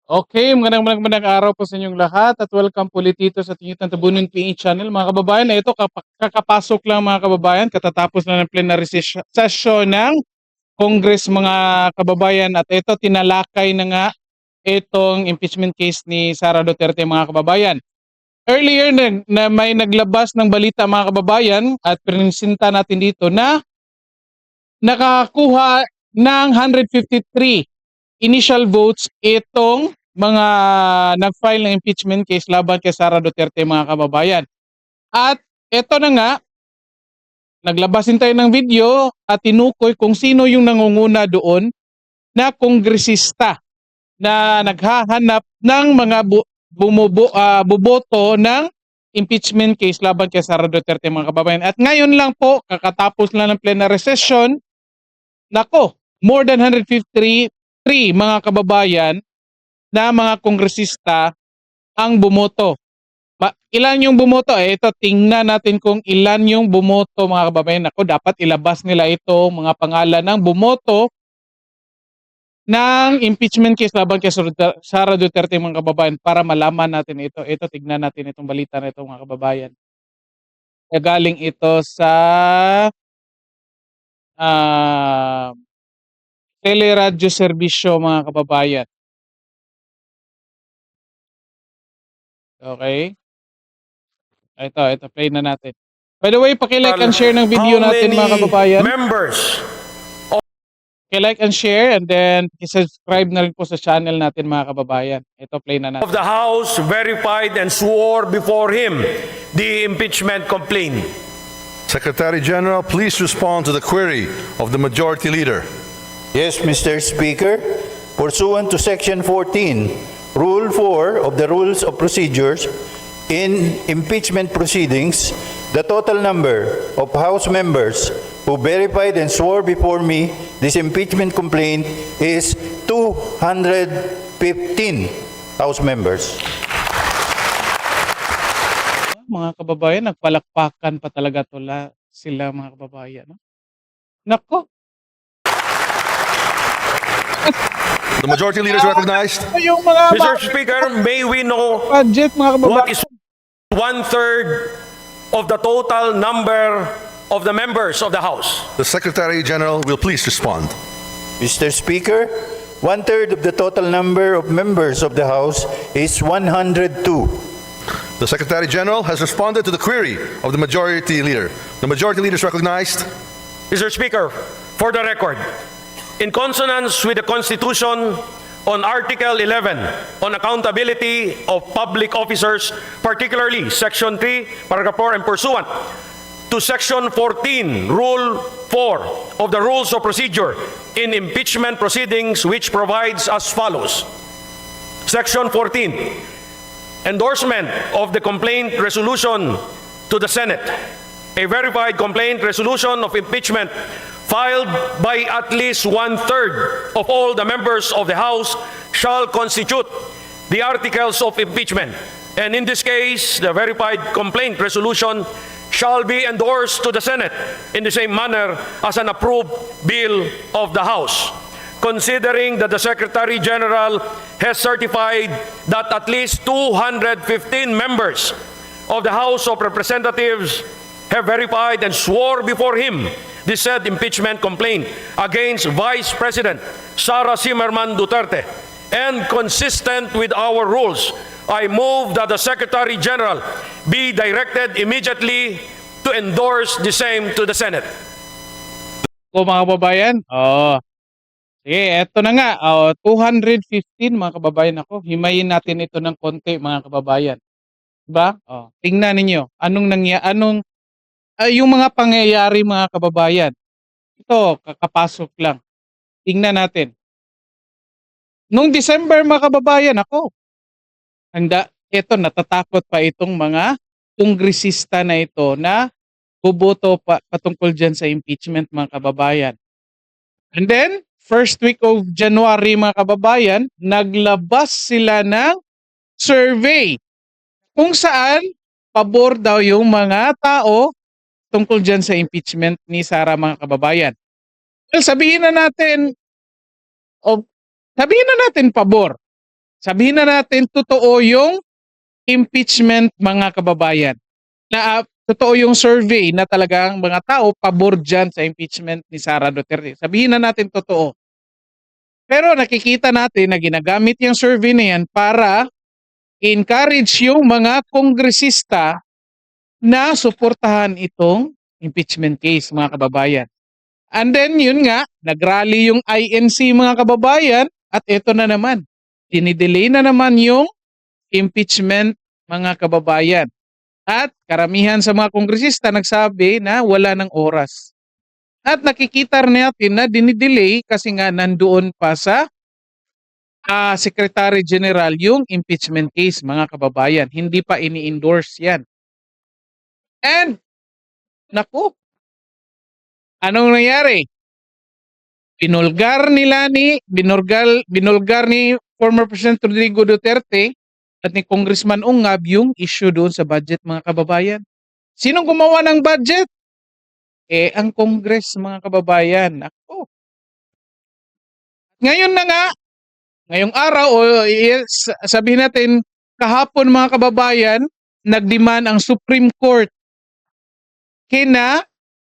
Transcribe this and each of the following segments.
Okay, magandang araw po sa inyong lahat at welcome po ulit dito sa Tingin Tabunan PH channel mga kababayan. Ito kakapasok lang mga kababayan, katatapos na ng plenary session ng Congress mga kababayan at ito tinalakay na nga itong impeachment case ni Sara Duterte mga kababayan. Earlier na may naglabas ng balita mga kababayan at presenta natin dito na nakakuha ng 153 initial votes itong mga nag-file ng impeachment case laban kay Sara Duterte mga kababayan. At ito na nga, naglabasin tayo ng video at tinukoy kung sino yung nangunguna doon na kongresista na naghahanap ng mga buboto ng impeachment case laban kay Sara Duterte mga kababayan. At ngayon lang po, kakatapos lang ng plenary session, nako, more than 153 mga kababayan na mga kongresista ang bumoto. Ilan yung bumoto? Ito, tingnan natin kung ilan yung bumoto mga kababayan. Ako, dapat ilabas nila ito mga pangalan ng bumoto ng impeachment case laban kay Sara Duterte mga kababayan para malaman natin ito. Ito, tignan natin itong balita na ito mga kababayan. Galing ito sa Teleradyo Serbisyo mga kababayan. Okay. Ito, play na natin. By the way, paki-like and share ng video natin mga kababayan. Members Paki-like and share and then i-subscribe na rin po sa channel natin mga kababayan. Ito, play na natin. of the House verified and swore before him the impeachment complaint. Secretary General, please respond to the query of the Majority Leader. Yes, Mr. Speaker. Pursuant to Section 14, Rule 4 of the Rules of Procedures, in impeachment proceedings, the total number of House members who verified and swore before me this impeachment complaint is 215 House members. Mga kababayan, nagpalakpakan pa talaga sila mga kababayan. No? Nako, The Majority Leader is recognized. yung mga Mr. Speaker, may we know budget mga what kababayan. is 1/3 of the total number of the members of the House? The Secretary General will please respond. Mr. Speaker, 1/3 of the total number of members of the House is 102. The Secretary General has responded to the query of the Majority Leader. The Majority Leader is recognized. Mr. Speaker, for the record, in consonance with the Constitution on Article 11 on accountability of public officers, particularly Section 3, Paragraph 4, and pursuant to Section 14, Rule 4 of the Rules of Procedure in impeachment proceedings, which provides as follows. Section 14, endorsement of the complaint resolution to the Senate. A verified complaint resolution of impeachment filed by at least 1/3 of all the members of the House shall constitute the articles of impeachment. And in this case, the verified complaint resolution shall be endorsed to the Senate in the same manner as an approved bill of the House. Considering that the Secretary General has certified that at least 215 members of the House of Representatives have verified and swore before him the said impeachment complaint against Vice President Sara Zimmerman Duterte, and consistent with our rules, I move that the Secretary General be directed immediately to endorse the same to the Senate. Mga kababayan, sige, eto na nga, 215 mga kababayan ako. Himayin natin ito ng konti mga kababayan. Diba? Tingnan ninyo, yung mga pangyayari mga kababayan. Ito, kakapasok lang. Tingnan natin. Nung December mga kababayan, natatakot pa itong mga kongresista na ito na buboto patungkol dyan sa impeachment mga kababayan. And then, first week of January mga kababayan, naglabas sila ng survey kung saan pabor daw yung mga tao tungkol dyan sa impeachment ni Sara mga kababayan. Well, sabihin na natin pabor. sabihin na natin totoo yung impeachment, mga kababayan. Na totoo yung survey na talagang mga tao pabor dyan sa impeachment ni Sara Duterte. Sabihin na natin totoo. Pero nakikita natin na ginagamit yung survey na yan para encourage yung mga kongresista na suportahan itong impeachment case, mga kababayan. And then yun nga, nagrally yung INC, mga kababayan, at ito na naman, dinidelay na naman yung impeachment, mga kababayan. At karamihan sa mga kongresista nagsabi na wala ng oras. At nakikita rin natin na dinidelay kasi nga nandoon pa sa Secretary General yung impeachment case, mga kababayan. Hindi pa ini-endorse yan. And, naku, anong nangyari? Binulgar ni former President Rodrigo Duterte at ni Congressman Ungab yung issue doon sa budget, mga kababayan. Sinong gumawa ng budget? Ang Congress, mga kababayan. Ako. Ngayon na nga, ngayong araw, sabihin natin, kahapon, mga kababayan, nagdemand ang Supreme Court kina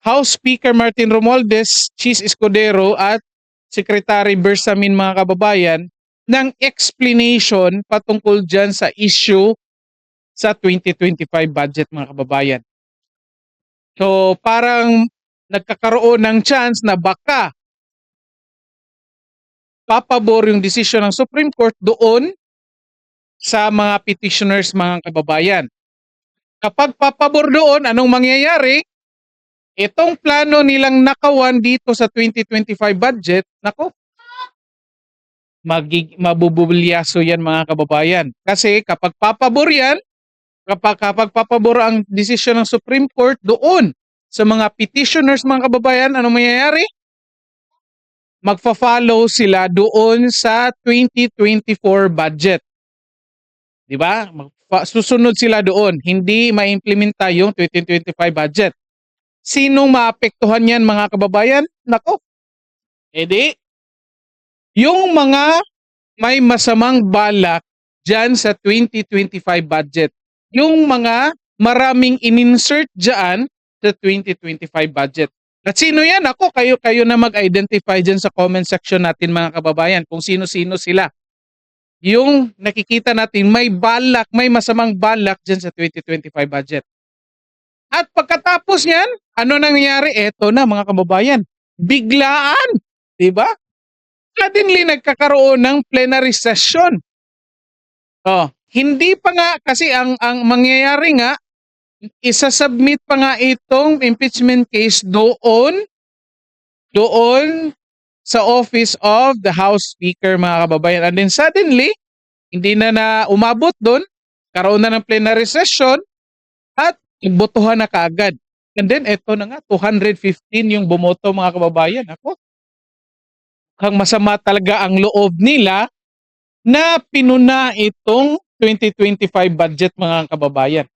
House Speaker Martin Romualdez, Chis Escudero at Secretary Bersamin, mga kababayan, ng explanation patungkol dyan sa issue sa 2025 budget, mga kababayan. So parang nagkakaroon ng chance na baka papabor yung desisyon ng Supreme Court doon sa mga petitioners, mga kababayan. Kapag papabor doon, anong mangyayari? Itong plano nilang nakawan dito sa 2025 budget, nako, mabubulyaso yan, mga kababayan. Kasi kapag papabor yan, kapag papabor ang desisyon ng Supreme Court doon sa mga petitioners, mga kababayan, ano mangyayari? Magfa-follow sila doon sa 2024 budget. Di ba? Susunod sila doon. Hindi ma-implementa yung 2025 budget. Sinong maapektuhan yan, mga kababayan? Nako. Edi, yung mga may masamang balak dyan sa 2025 budget. Yung mga maraming in-insert dyan sa 2025 budget. At sino yan? Ako, kayo na mag-identify dyan sa comment section natin, mga kababayan, kung sino-sino sila. Yung nakikita natin may balak, may masamang balak dyan sa 2025 budget. At pagkatapos yan, ano nangyayari? Eto na, mga kababayan, biglaan. Diba? Suddenly nagkakaroon ng plenary session. Hindi pa nga, kasi ang mangyayari nga, isasubmit pa nga itong impeachment case doon sa office of the House Speaker, mga kababayan. And then suddenly, hindi na umabot doon, karoon na ng plenary session, at igbotohan na kaagad. And then, eto na nga, 215 yung bumoto, mga kababayan. Ako, kang masama talaga ang loob nila na pinuna itong 2025 budget, mga kababayan.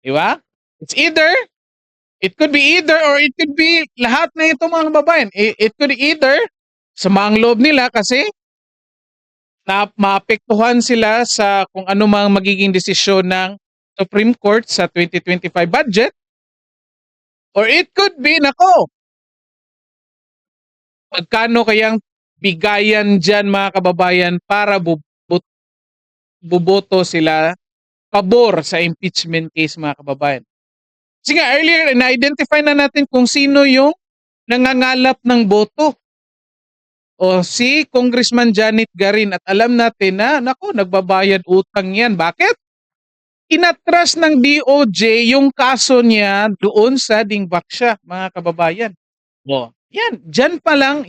Di ba? It could be either or it could be lahat na ito, mga kababayan. It could either sama ang loob nila kasi na maapektuhan sila sa kung ano mang magiging desisyon ng Supreme Court sa 2025 budget, or it could be, nako, magkano kayang bigayan dyan, mga kababayan, para buboto sila pabor sa impeachment case, mga kababayan. Kasi nga earlier, na-identify na natin kung sino yung nangangalap ng boto. O si Congressman Janet Garin, at alam natin na, nako, nagbabayad utang yan. Bakit? Inatras ng DOJ yung kaso niya doon sa Dingbaksya, mga kababayan. Yan pa lang,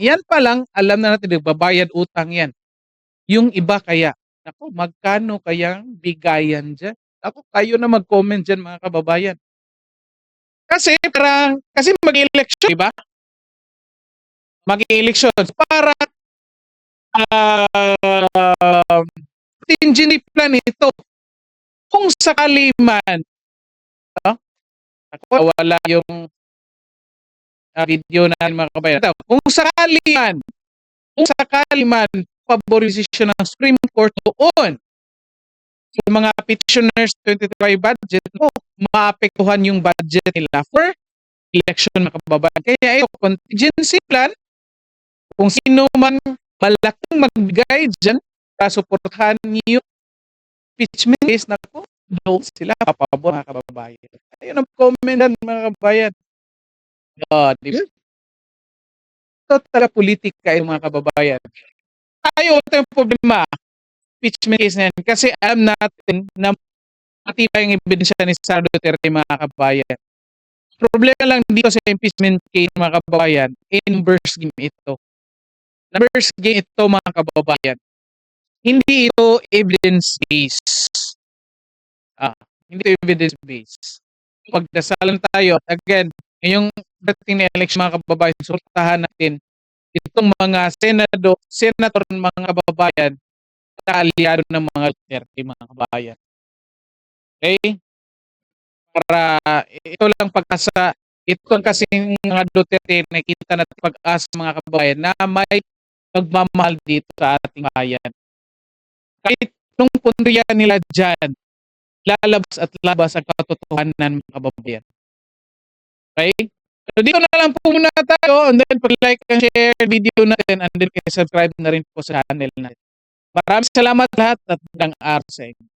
alam na natin, nagbabayad utang yan. Yung iba kaya, nako, magkano kayang bigayan dyan? Ako, kayo na mag-comment dyan, mga kababayan. Kasi mag-election, diba? Mag-election para contingency plan ito. Kung sakali man, ako, wala yung video na, mga kababayan. Kung sakali man pabor yung desisyon ng Supreme Court doon sa mga petitioners 2025 budget, maapektuhan yung budget nila for election, mga kababayan. Kaya ito, contingency plan, kung sino man malaking magbigay dyan para suportahan niyo impeachment case, naku, doon sila papabor, mga kababayan. Ayun ang comment mga kababayan. Di ba? Ito talaga politika yung mga kababayan. Tayo, ito yung problema. Impeachment case na yan. Kasi alam natin na matibay ang ebidensya ni Sara Duterte, mga kababayan. Problema lang dito sa impeachment case, mga kababayan, numbers game ito. Numbers game ito, mga kababayan. Hindi ito evidence-based. Hindi ito evidence-based. Pagdasalan tayo, again, ngayong dating na election, mga kababayan, sultahan natin itong mga senator ng mga kababayan na aliado ng mga Duterte, mga kababayan. Okay? Para ito lang pag-asa, ito ang kasing mga Duterte, nakita natin pag-asa, mga kababayan, na may pagmamahal dito sa ating bayan. Kahit nung punriya nila dyan, lalabas at labas ang katotohanan, mga kababayan. Okay? So dito na lang po muna tayo, and then pag-like and share video natin, and then subscribe na rin po sa channel natin. Maraming salamat lahat at magandang araw sa inyo.